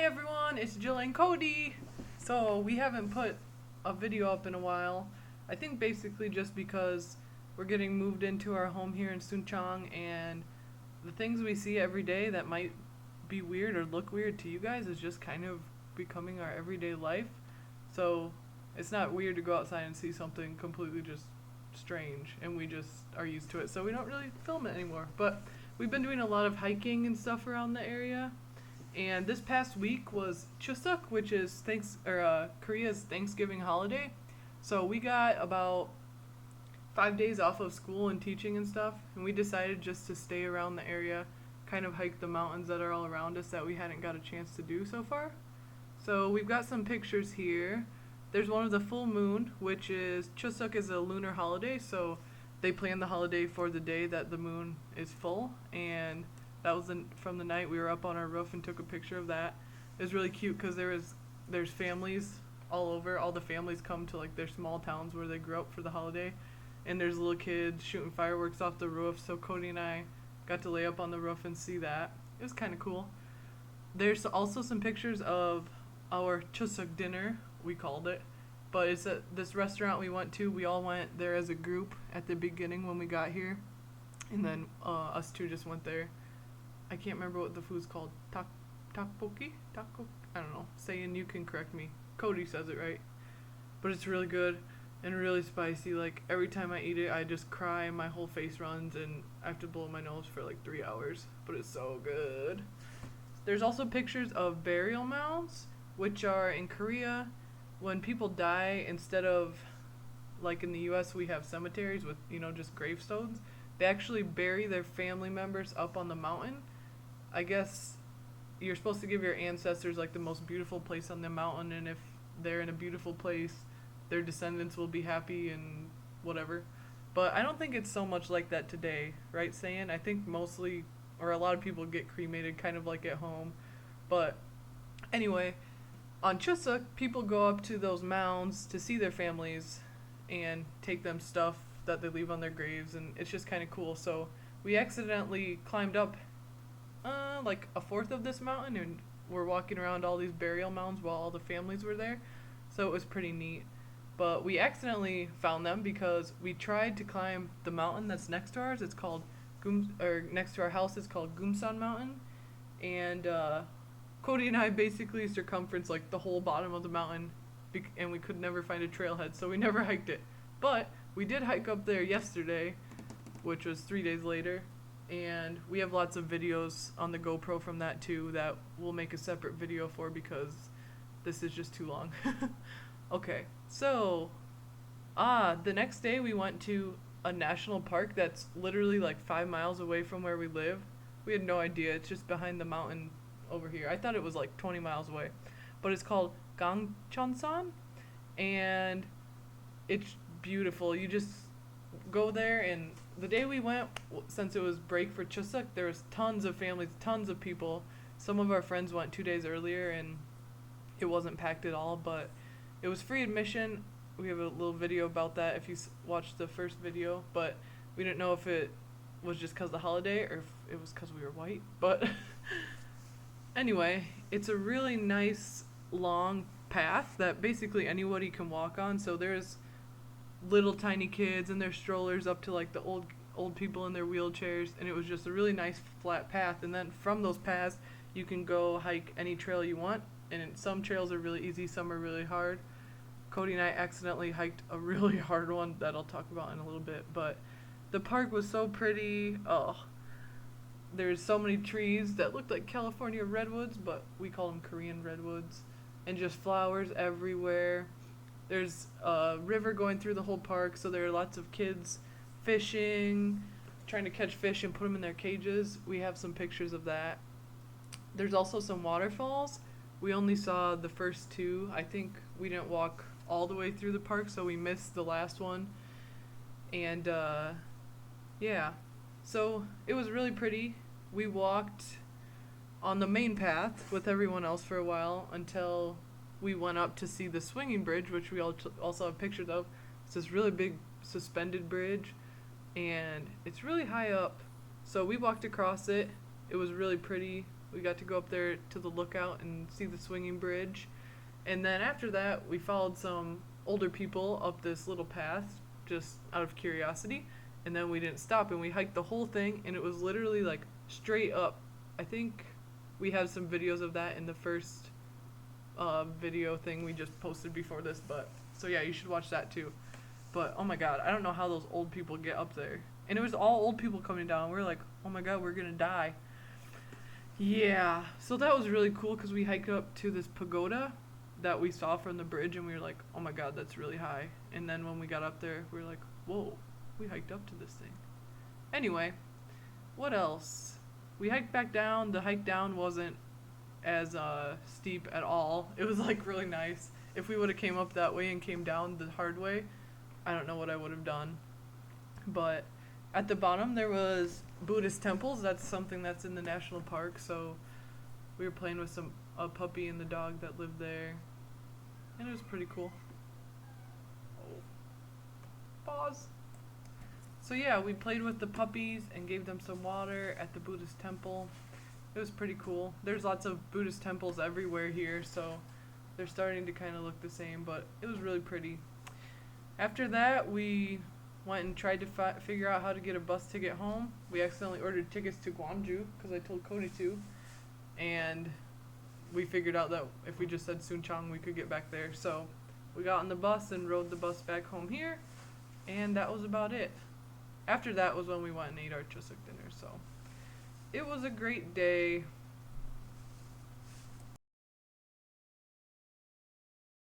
Hi everyone, it's Jill and Cody. So we haven't put a video up in a while. I think basically just because we're getting moved into our home here in Suncheon, and the things we see every day that might be weird or look weird to you guys is just kind of becoming our everyday life. So it's not weird to go outside and see something completely just strange, and we just are used to it, so we don't really film it anymore. But we've been doing a lot of hiking and stuff around the area. And this past week was Chuseok, which is Korea's Thanksgiving holiday. So we got about 5 days off of school and teaching and stuff, and we decided just to stay around the area, kind of hike the mountains that are all around us that we hadn't got a chance to do so far. So we've got some pictures here. There's one of the full moon, which is Chuseok is a lunar holiday, so they plan the holiday for the day that the moon is full, and that was from the night we were up on our roof and took a picture of that. It was really cute because there's families all over. All the families come to like their small towns where they grew up for the holiday, and there's little kids shooting fireworks off the roof. So Cody and I got to lay up on the roof and see that. It was kind of cool. There's also some pictures of our Chuseok dinner, we called it, but it's at this restaurant we went to. We all went there as a group at the beginning when we got here, and then us two just went there. I can't remember what the food's called. Tteokbokki? Taco? I don't know. Saying you can correct me. Cody says it right. But it's really good and really spicy. Like, every time I eat it, I just cry and my whole face runs and I have to blow my nose for like 3 hours. But it's so good. There's also pictures of burial mounds, which are in Korea. When people die, instead of, like in the US, we have cemeteries with, just gravestones. They actually bury their family members up on the mountain. I guess you're supposed to give your ancestors like the most beautiful place on the mountain, and if they're in a beautiful place, their descendants will be happy and whatever. But I don't think it's so much like that today, right, Sayan? I think mostly, or a lot of people get cremated kind of like at home. But anyway, on Chuseok, people go up to those mounds to see their families and take them stuff that they leave on their graves, and it's just kind of cool. So we accidentally climbed up like a fourth of this mountain, and we're walking around all these burial mounds while all the families were there. So it was pretty neat. But we accidentally found them because we tried to climb the mountain that's next to ours. It's called next to our house. It's called Gangcheonsan Mountain, and Cody and I basically circumferenced like the whole bottom of the mountain, and we could never find a trailhead, so we never hiked it. But we did hike up there yesterday, which was 3 days later, and we have lots of videos on the GoPro from that too that we'll make a separate video for because this is just too long. Okay, so the next day we went to a national park that's literally like 5 miles away from where we live. We had no idea. It's just behind the mountain over here. I thought it was like 20 miles away, but it's called Gangcheonsan, and it's beautiful. You just go there, and the day we went, since it was break for Chuseok, there was tons of families, tons of people. Some of our friends went 2 days earlier, and it wasn't packed at all, but it was free admission. We have a little video about that if you watched the first video, but we didn't know if it was just because of the holiday or if it was because we were white. But anyway, it's a really nice long path that basically anybody can walk on. So there's little tiny kids and their strollers up to like the old people in their wheelchairs, and it was just a really nice flat path. And then from those paths you can go hike any trail you want, and some trails are really easy, some are really hard. Cody and I accidentally hiked a really hard one that I'll talk about in a little bit, but the park was so pretty. There's so many trees that looked like California redwoods, but we call them Korean redwoods, and just flowers everywhere. There's a river going through the whole park, so there are lots of kids fishing, trying to catch fish and put them in their cages. We have some pictures of that. There's also some waterfalls. We only saw the first two. I think we didn't walk all the way through the park, so we missed the last one. And yeah, so it was really pretty. We walked on the main path with everyone else for a while until we went up to see the swinging bridge, which we also have pictures of. It's this really big suspended bridge, and it's really high up. So we walked across it. It was really pretty. We got to go up there to the lookout and see the swinging bridge. And then after that, we followed some older people up this little path just out of curiosity. And then we didn't stop and we hiked the whole thing, and it was literally like straight up. I think we have some videos of that in the first video thing we just posted before this, but so yeah, you should watch that too. But oh my god, I don't know how those old people get up there. And it was all old people coming down. We were like, oh my god, we're gonna die. Yeah, so that was really cool because we hiked up to this pagoda that we saw from the bridge, and we were like, oh my god, that's really high. And then when we got up there, we were like, whoa, we hiked up to this thing. Anyway, what else? We hiked back down. The hike down wasn't as steep at all. It was like really nice. If we would have came up that way and came down the hard way, I don't know what I would have done. But at the bottom there was Buddhist temples. That's something that's in the national park, so we were playing with a puppy and the dog that lived there, and it was pretty cool. Oh. Pause. So yeah, we played with the puppies and gave them some water at the Buddhist temple. It was pretty cool. There's lots of Buddhist temples everywhere here, so they're starting to kind of look the same, but it was really pretty. After that, we went and tried to figure out how to get a bus ticket home. We accidentally ordered tickets to Gwangju because I told Cody to, and we figured out that if we just said Suncheon, we could get back there. So we got on the bus and rode the bus back home here, and that was about it. After that was when we went and ate our Chusoek dinner, so it was a great day.